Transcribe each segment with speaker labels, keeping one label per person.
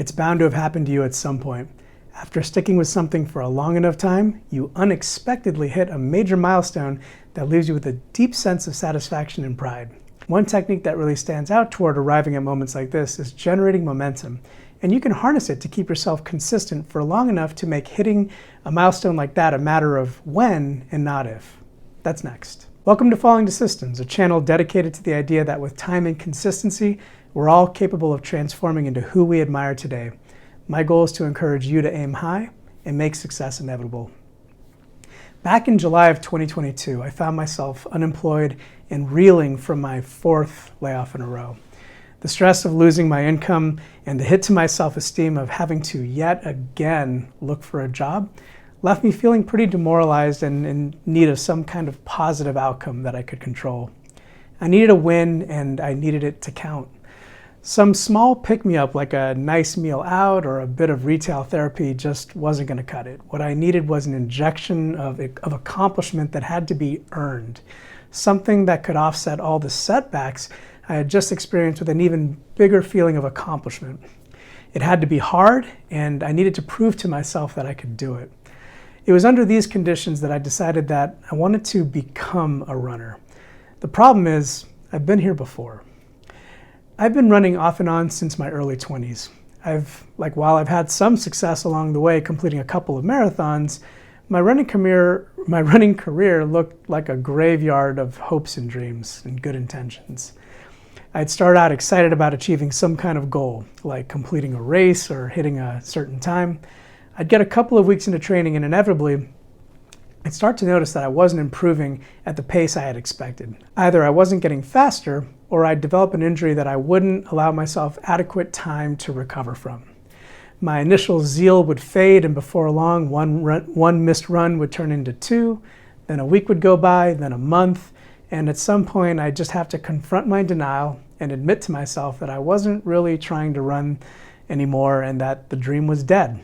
Speaker 1: It's bound to have happened to you at some point. After sticking with something for a long enough time, you unexpectedly hit a major milestone that leaves you with a deep sense of satisfaction and pride. One technique that really stands out toward arriving at moments like this is generating momentum. And you can harness it to keep yourself consistent for long enough to make hitting a milestone like that a matter of when and not if. That's next. Welcome to Falling to Systems, a channel dedicated to the idea that with time and consistency, we're all capable of transforming into who we admire today. My goal is to encourage you to aim high and make success inevitable. Back in July of 2022, I found myself unemployed and reeling from my fourth layoff in a row. The stress of losing my income and the hit to my self-esteem of having to yet again look for a job left me feeling pretty demoralized and in need of some kind of positive outcome that I could control. I needed a win and I needed it to count. Some small pick-me-up like a nice meal out or a bit of retail therapy just wasn't going to cut it. What I needed was an injection of accomplishment that had to be earned. Something that could offset all the setbacks I had just experienced with an even bigger feeling of accomplishment. It had to be hard, and I needed to prove to myself that I could do it. It was under these conditions that I decided that I wanted to become a runner. The problem is, I've been here before. I've been running off and on since my early 20s. While I've had some success along the way, completing a couple of marathons, my running career looked like a graveyard of hopes and dreams and good intentions. I'd start out excited about achieving some kind of goal, like completing a race or hitting a certain time. I'd get a couple of weeks into training and inevitably, I'd start to notice that I wasn't improving at the pace I had expected. Either I wasn't getting faster, or I'd develop an injury that I wouldn't allow myself adequate time to recover from. My initial zeal would fade, and before long, one missed run would turn into two, then a week would go by, then a month, and at some point I'd just have to confront my denial and admit to myself that I wasn't really trying to run anymore and that the dream was dead.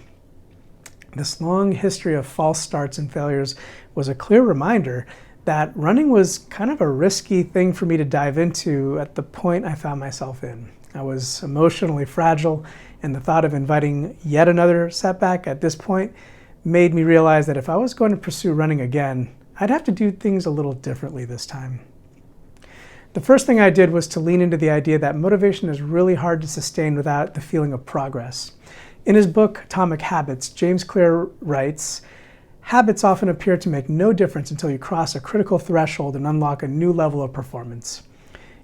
Speaker 1: This long history of false starts and failures was a clear reminder that running was kind of a risky thing for me to dive into at the point I found myself in. I was emotionally fragile, and the thought of inviting yet another setback at this point made me realize that if I was going to pursue running again, I'd have to do things a little differently this time. The first thing I did was to lean into the idea that motivation is really hard to sustain without the feeling of progress. In his book, Atomic Habits, James Clear writes, "Habits often appear to make no difference until you cross a critical threshold and unlock a new level of performance.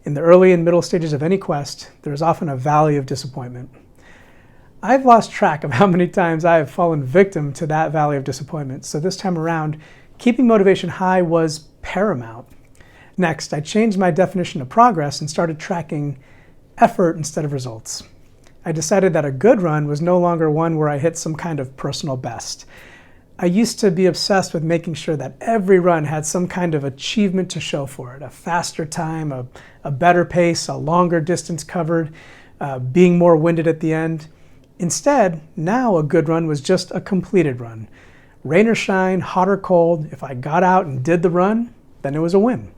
Speaker 1: In the early and middle stages of any quest, there is often a valley of disappointment." I've lost track of how many times I have fallen victim to that valley of disappointment, so this time around, keeping motivation high was paramount. Next, I changed my definition of progress and started tracking effort instead of results. I decided that a good run was no longer one where I hit some kind of personal best. I used to be obsessed with making sure that every run had some kind of achievement to show for it. A faster time, a better pace, a longer distance covered, being more winded at the end. Instead, now a good run was just a completed run. Rain or shine, hot or cold, if I got out and did the run, then it was a win.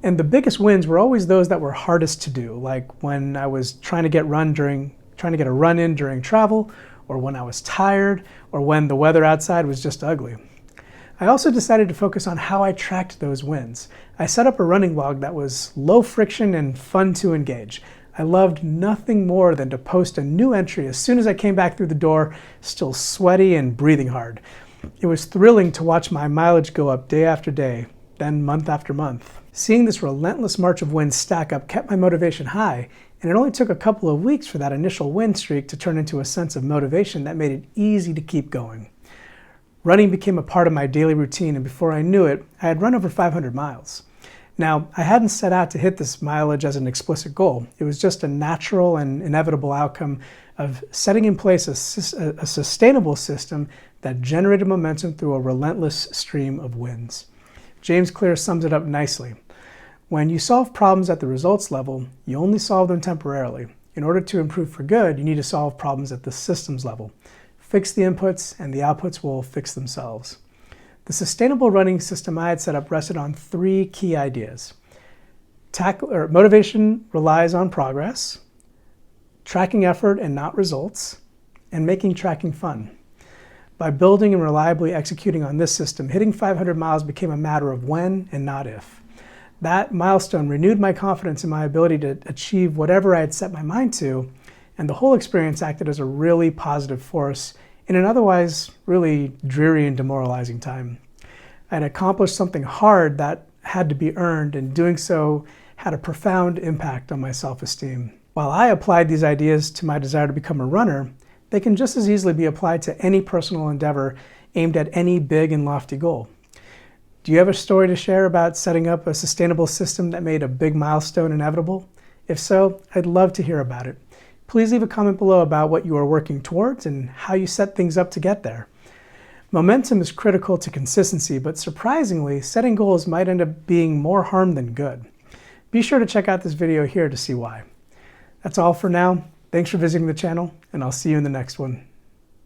Speaker 1: And the biggest wins were always those that were hardest to do, like when I was trying to get a run in during travel, or when I was tired, or when the weather outside was just ugly. I also decided to focus on how I tracked those wins. I set up a running log that was low friction and fun to engage. I loved nothing more than to post a new entry as soon as I came back through the door, still sweaty and breathing hard. It was thrilling to watch my mileage go up day after day, then month after month. Seeing this relentless march of wins stack up kept my motivation high, and it only took a couple of weeks for that initial win streak to turn into a sense of motivation that made it easy to keep going. Running became a part of my daily routine, and before I knew it, I had run over 500 miles. Now, I hadn't set out to hit this mileage as an explicit goal. It was just a natural and inevitable outcome of setting in place a sustainable system that generated momentum through a relentless stream of wins. James Clear sums it up nicely. When you solve problems at the results level, you only solve them temporarily. In order to improve for good, you need to solve problems at the systems level. Fix the inputs, and the outputs will fix themselves. The sustainable running system I had set up rested on three key ideas. Motivation relies on progress, tracking effort and not results, and making tracking fun. By building and reliably executing on this system, hitting 500 miles became a matter of when and not if. That milestone renewed my confidence in my ability to achieve whatever I had set my mind to, and the whole experience acted as a really positive force in an otherwise really dreary and demoralizing time. I had accomplished something hard that had to be earned, and doing so had a profound impact on my self-esteem. While I applied these ideas to my desire to become a runner, they can just as easily be applied to any personal endeavor aimed at any big and lofty goal. Do you have a story to share about setting up a sustainable system that made a big milestone inevitable? If so, I'd love to hear about it. Please leave a comment below about what you are working towards and how you set things up to get there. Momentum is critical to consistency, but surprisingly, setting goals might end up being more harm than good. Be sure to check out this video here to see why. That's all for now. Thanks for visiting the channel, and I'll see you in the next one.